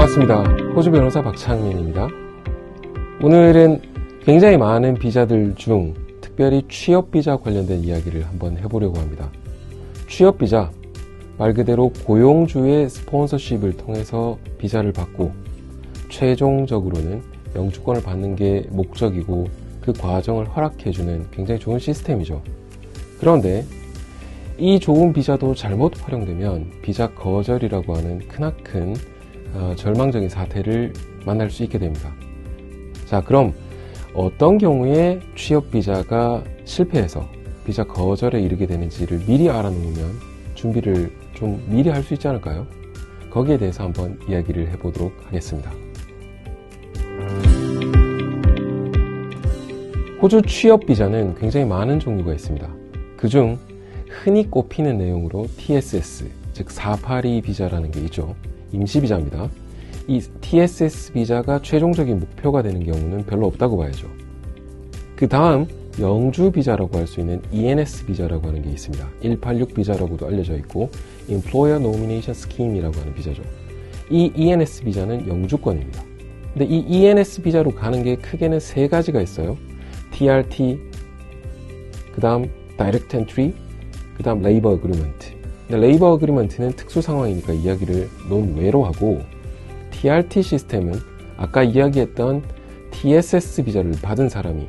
반갑습니다. 호주 변호사 박창민입니다. 오늘은 굉장히 많은 비자들 중 특별히 취업비자 관련된 이야기를 한번 해보려고 합니다. 취업비자, 말 그대로 고용주의 스폰서십을 통해서 비자를 받고 최종적으로는 영주권을 받는 게 목적이고 그 과정을 허락해주는 굉장히 좋은 시스템이죠. 그런데 이 좋은 비자도 잘못 활용되면 비자 거절이라고 하는 크나큰 절망적인 사태를 만날 수 있게 됩니다. 자, 그럼 어떤 경우에 취업비자가 실패해서 비자 거절에 이르게 되는지를 미리 알아놓으면 준비를 좀 미리 할 수 있지 않을까요? 거기에 대해서 한번 이야기를 해보도록 하겠습니다. 호주 취업비자는 굉장히 많은 종류가 있습니다. 그중 흔히 꼽히는 내용으로 TSS, 즉 482 비자라는 게 있죠. 임시비자입니다. 이 TSS 비자가 최종적인 목표가 되는 경우는 별로 없다고 봐야죠. 그 다음 영주 비자라고 할 수 있는 ENS 비자라고 하는 게 있습니다. 186 비자라고도 알려져 있고 Employer Nomination Scheme이라고 하는 비자죠. 이 ENS 비자는 영주권입니다. 근데 이 ENS 비자로 가는 게 크게는 세 가지가 있어요. TRT, 그 다음 Direct Entry, 그 다음 Labor Agreement. Labor Agreement는 특수 상황이니까 이야기를 논외로 하고 TRT 시스템은 아까 이야기했던 TSS 비자를 받은 사람이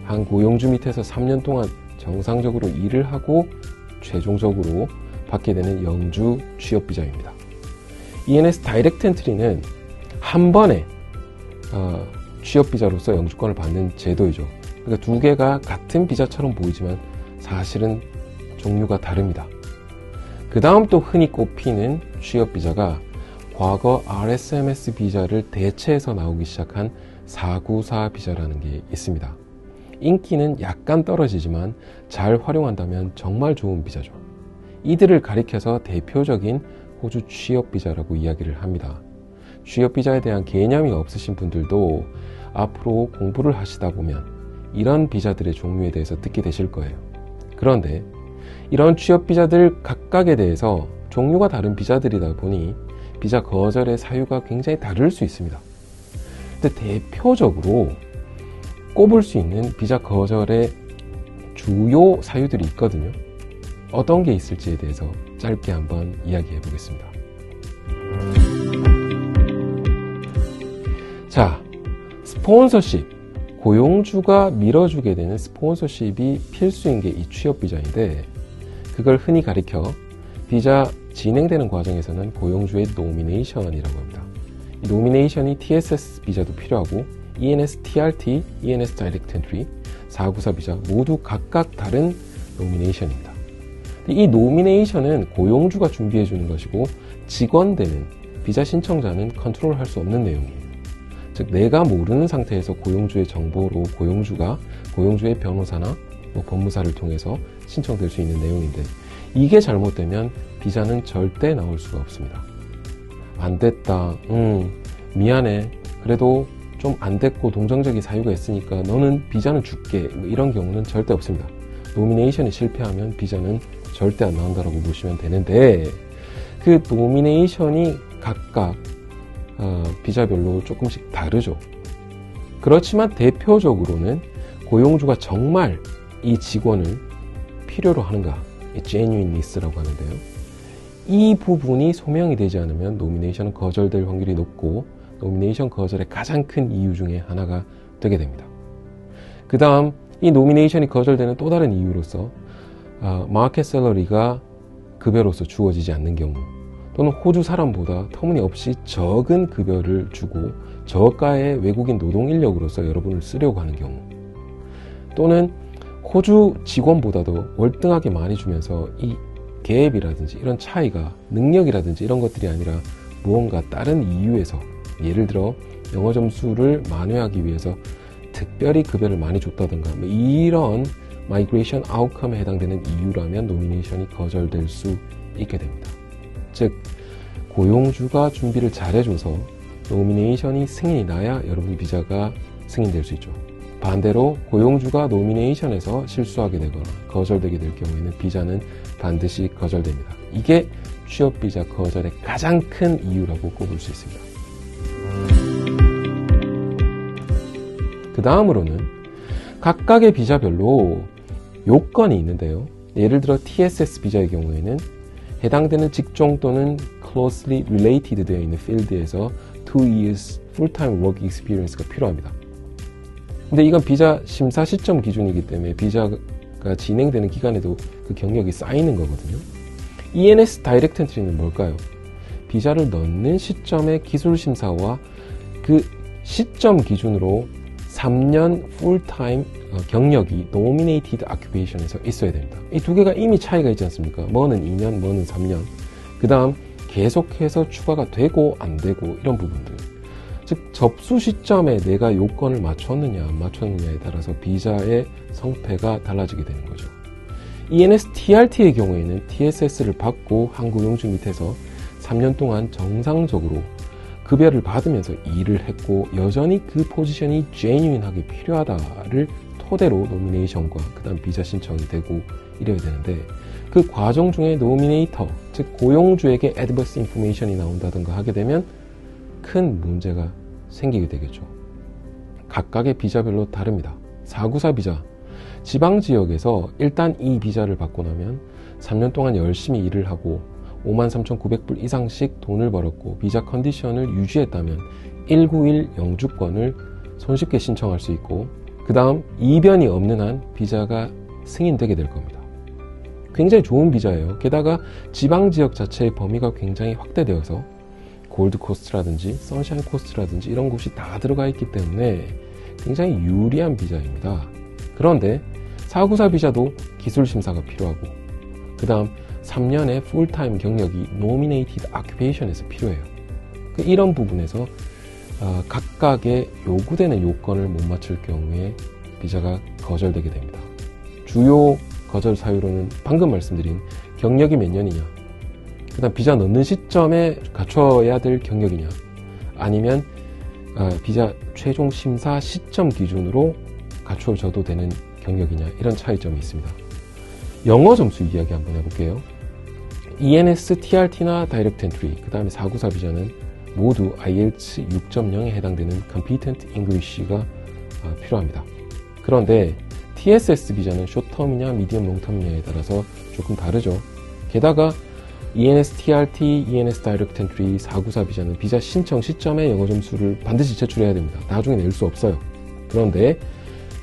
한 고용주 밑에서 3년 동안 정상적으로 일을 하고 최종적으로 받게 되는 영주 취업 비자입니다. ENS Direct Entry는 한 번에 취업 비자로서 영주권을 받는 제도이죠. 그러니까 두 개가 같은 비자처럼 보이지만 사실은 종류가 다릅니다. 그 다음 또 흔히 꼽히는 취업 비자가 과거 RSMS 비자를 대체해서 나오기 시작한 494 비자라는 게 있습니다. 인기는 약간 떨어지지만 잘 활용한다면 정말 좋은 비자죠. 이들을 가리켜서 대표적인 호주 취업 비자라고 이야기를 합니다. 취업 비자에 대한 개념이 없으신 분들도 앞으로 공부를 하시다 보면 이런 비자들의 종류에 대해서 듣게 되실 거예요. 그런데 이런 취업 비자들 각각에 대해서 종류가 다른 비자들이다 보니 비자 거절의 사유가 굉장히 다를 수 있습니다. 근데 대표적으로 꼽을 수 있는 비자 거절의 주요 사유들이 있거든요. 어떤 게 있을지에 대해서 짧게 한번 이야기해 보겠습니다. 자, 스폰서십. 고용주가 밀어주게 되는 스폰서십이 필수인 게 이 취업 비자인데 그걸 흔히 가리켜 비자 진행되는 과정에서는 고용주의 노미네이션이라고 합니다. 이 노미네이션이 TSS 비자도 필요하고 ENS TRT, ENS Direct Entry, 494 비자 모두 각각 다른 노미네이션입니다. 이 노미네이션은 고용주가 준비해 주는 것이고 직원되는 비자 신청자는 컨트롤할 수 없는 내용이에요. 즉 내가 모르는 상태에서 고용주의 정보로 고용주가 고용주의 변호사나 법무사를 통해서 신청될 수 있는 내용인데 이게 잘못되면 비자는 절대 나올 수가 없습니다. 안 됐다. 미안해. 그래도 좀 안 됐고 동정적인 사유가 있으니까 너는 비자는 줄게. 이런 경우는 절대 없습니다. 노미네이션이 실패하면 비자는 절대 안 나온다고 보시면 되는데 그 노미네이션이 각각 비자별로 조금씩 다르죠. 그렇지만 대표적으로는 고용주가 정말 이 직원을 필요로 하는가, genuineness라고 하는데요. 이 부분이 소명이 되지 않으면 노미네이션은 거절될 확률이 높고 노미네이션 거절의 가장 큰 이유 중에 하나가 되게 됩니다. 그 다음 이 노미네이션이 거절되는 또 다른 이유로서 마켓 샐러리가 급여로서 주어지지 않는 경우 또는 호주 사람보다 터무니없이 적은 급여를 주고 저가의 외국인 노동 인력으로서 여러분을 쓰려고 하는 경우 또는 호주 직원보다도 월등하게 많이 주면서 이 갭이라든지 이런 차이가 능력이라든지 이런 것들이 아니라 무언가 다른 이유에서 예를 들어 영어 점수를 만회하기 위해서 특별히 급여를 많이 줬다든가 이런 마이그레이션 아웃컴에 해당되는 이유라면 노미네이션이 거절될 수 있게 됩니다. 즉 고용주가 준비를 잘해줘서 노미네이션이 승인이 나야 여러분 비자가 승인될 수 있죠. 반대로 고용주가 노미네이션에서 실수하게 되거나 거절되게 될 경우에는 비자는 반드시 거절됩니다. 이게 취업비자 거절의 가장 큰 이유라고 꼽을 수 있습니다. 그 다음으로는 각각의 비자별로 요건이 있는데요. 예를 들어 TSS 비자의 경우에는 해당되는 직종 또는 closely related 되어 있는 필드에서 2 years full-time work experience가 필요합니다. 근데 이건 비자 심사 시점 기준이기 때문에 비자가 진행되는 기간에도 그 경력이 쌓이는 거거든요. ENS 다이렉트 엔트리는 뭘까요? 비자를 넣는 시점의 기술 심사와 그 시점 기준으로 3년 풀타임 경력이 nominated occupation에서 있어야 됩니다. 이 두 개가 이미 차이가 있지 않습니까? 뭐는 2년, 뭐는 3년. 그 다음 계속해서 추가가 되고 안 되고 이런 부분들. 즉 접수 시점에 내가 요건을 맞췄느냐 안 맞췄느냐에 따라서 비자의 성패가 달라지게 되는 거죠. ENS TRT의 경우에는 TSS를 받고 한국용주 밑에서 3년 동안 정상적으로 급여를 받으면서 일을 했고 여전히 그 포지션이 genuine하게 필요하다를 토대로 노미네이션과 그 다음 비자 신청이 되고 이래야 되는데 그 과정 중에 노미네이터, 즉 고용주에게 adverse information이 나온다든가 하게 되면 큰 문제가 생기게 되겠죠. 각각의 비자별로 다릅니다. 494 비자, 지방지역에서 일단 이 비자를 받고 나면 3년 동안 열심히 일을 하고 53,900불 이상씩 돈을 벌었고 비자 컨디션을 유지했다면 191 영주권을 손쉽게 신청할 수 있고 그 다음 이변이 없는 한 비자가 승인되게 될 겁니다. 굉장히 좋은 비자예요. 게다가 지방지역 자체의 범위가 굉장히 확대되어서 골드코스트라든지 선샤인 코스트라든지 이런 곳이 다 들어가 있기 때문에 굉장히 유리한 비자입니다. 그런데 494 비자도 기술 심사가 필요하고 그 다음 3년의 풀타임 경력이 nominated occupation에서 필요해요. 이런 부분에서 각각의 요구되는 요건을 못 맞출 경우에 비자가 거절되게 됩니다. 주요 거절 사유로는 방금 말씀드린 경력이 몇 년이냐, 그 다음 비자 넣는 시점에 갖춰야 될 경력이냐, 아니면 비자 최종 심사 시점 기준으로 갖춰져도 되는 경력이냐, 이런 차이점이 있습니다. 영어 점수 이야기 한번 해볼게요. ENS, TRT나 다이렉트 엔트리, 그 다음에 494 비자는 모두 IELTS 6.0에 해당되는 Competent English가 필요합니다. 그런데 TSS 비자는 숏텀이냐 미디엄 롱텀이냐에 따라서 조금 다르죠. 게다가 ENS, TRT, ENS 다이렉트 엔트리, 494 비자는 비자 신청 시점에 영어 점수를 반드시 제출해야 됩니다. 나중에 낼 수 없어요. 그런데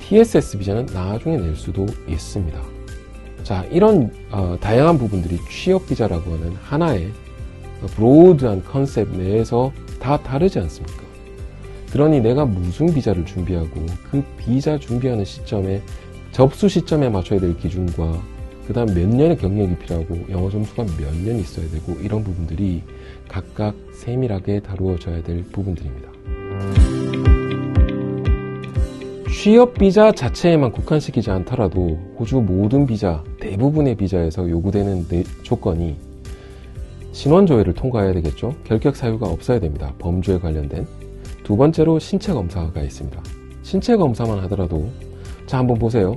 TSS 비자는 나중에 낼 수도 있습니다. 자, 이런 다양한 부분들이 취업 비자라고 하는 하나의 브로드한 컨셉 내에서 다 다르지 않습니까? 그러니 내가 무슨 비자를 준비하고 그 비자 준비하는 시점에 접수 시점에 맞춰야 될 기준과 그 다음 몇 년의 경력이 필요하고 영어 점수가 몇 년 있어야 되고 이런 부분들이 각각 세밀하게 다루어져야 될 부분들입니다. 취업 비자 자체에만 국한시키지 않더라도 호주 모든 비자, 대부분의 비자에서 요구되는 조건이 신원조회를 통과해야 되겠죠. 결격 사유가 없어야 됩니다. 범주에 관련된. 두 번째로 신체 검사가 있습니다. 신체 검사만 하더라도 자 한번 보세요.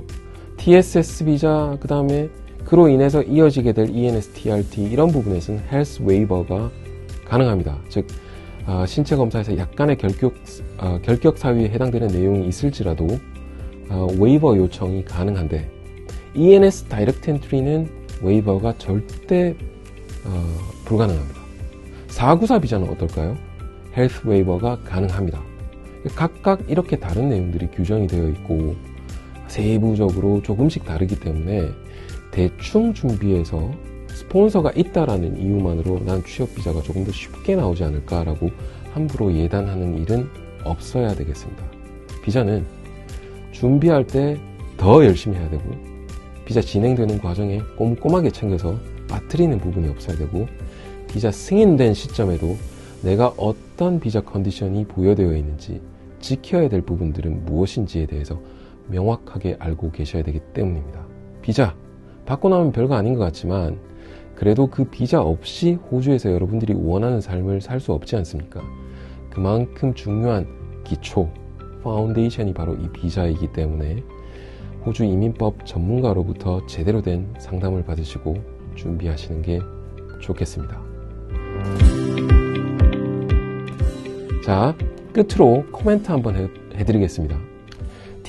TSS 비자, 그 다음에 그로 인해서 이어지게 될 ENS, TRT 이런 부분에서는 헬스 웨이버가 가능합니다. 즉 신체 검사에서 약간의 결격 사유에 해당되는 내용이 있을지라도 웨이버 요청이 가능한데 ENS 다이렉트 엔트리는 웨이버가 절대 불가능합니다. 494 비자는 어떨까요? 헬스 웨이버가 가능합니다. 각각 이렇게 다른 내용들이 규정이 되어 있고 세부적으로 조금씩 다르기 때문에 대충 준비해서 스폰서가 있다라는 이유만으로 난 취업 비자가 조금 더 쉽게 나오지 않을까라고 함부로 예단하는 일은 없어야 되겠습니다. 비자는 준비할 때 더 열심히 해야 되고 비자 진행되는 과정에 꼼꼼하게 챙겨서 빠뜨리는 부분이 없어야 되고 비자 승인된 시점에도 내가 어떤 비자 컨디션이 부여되어 있는지 지켜야 될 부분들은 무엇인지에 대해서 명확하게 알고 계셔야 되기 때문입니다. 비자 받고 나면 별거 아닌 것 같지만 그래도 그 비자 없이 호주에서 여러분들이 원하는 삶을 살 수 없지 않습니까? 그만큼 중요한 기초, 파운데이션이 바로 이 비자이기 때문에 호주 이민법 전문가로부터 제대로 된 상담을 받으시고 준비하시는 게 좋겠습니다. 자, 끝으로 코멘트 한번 해드리겠습니다.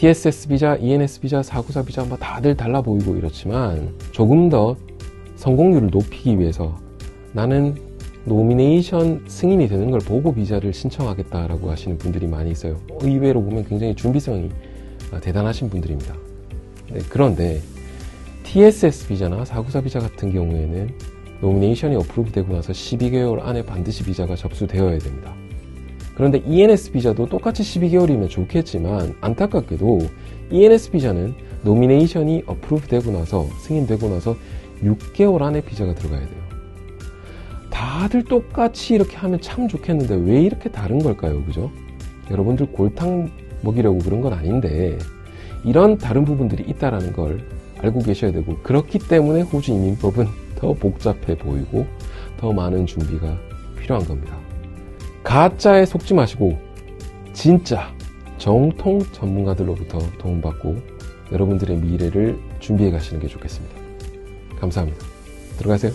TSS 비자, ENS 비자, 494 비자 뭐 다들 달라 보이고 이렇지만 조금 더 성공률을 높이기 위해서 나는 노미네이션 승인이 되는 걸 보고 비자를 신청하겠다라고 하시는 분들이 많이 있어요. 의외로 보면 굉장히 준비성이 대단하신 분들입니다. 네, 그런데 TSS 비자나 494 비자 같은 경우에는 노미네이션이 어프로브 되고 나서 12개월 안에 반드시 비자가 접수되어야 됩니다. 그런데 ENS 비자도 똑같이 12개월이면 좋겠지만 안타깝게도 ENS 비자는 노미네이션이 어프로브 되고 나서 승인되고 나서 6개월 안에 비자가 들어가야 돼요. 다들 똑같이 이렇게 하면 참 좋겠는데 왜 이렇게 다른 걸까요? 그죠? 여러분들 골탕 먹이려고 그런 건 아닌데 이런 다른 부분들이 있다는 걸 알고 계셔야 되고, 그렇기 때문에 호주 이민법은 더 복잡해 보이고 더 많은 준비가 필요한 겁니다. 가짜에 속지 마시고 진짜 정통 전문가들로부터 도움받고 여러분들의 미래를 준비해 가시는 게 좋겠습니다. 감사합니다. 들어가세요.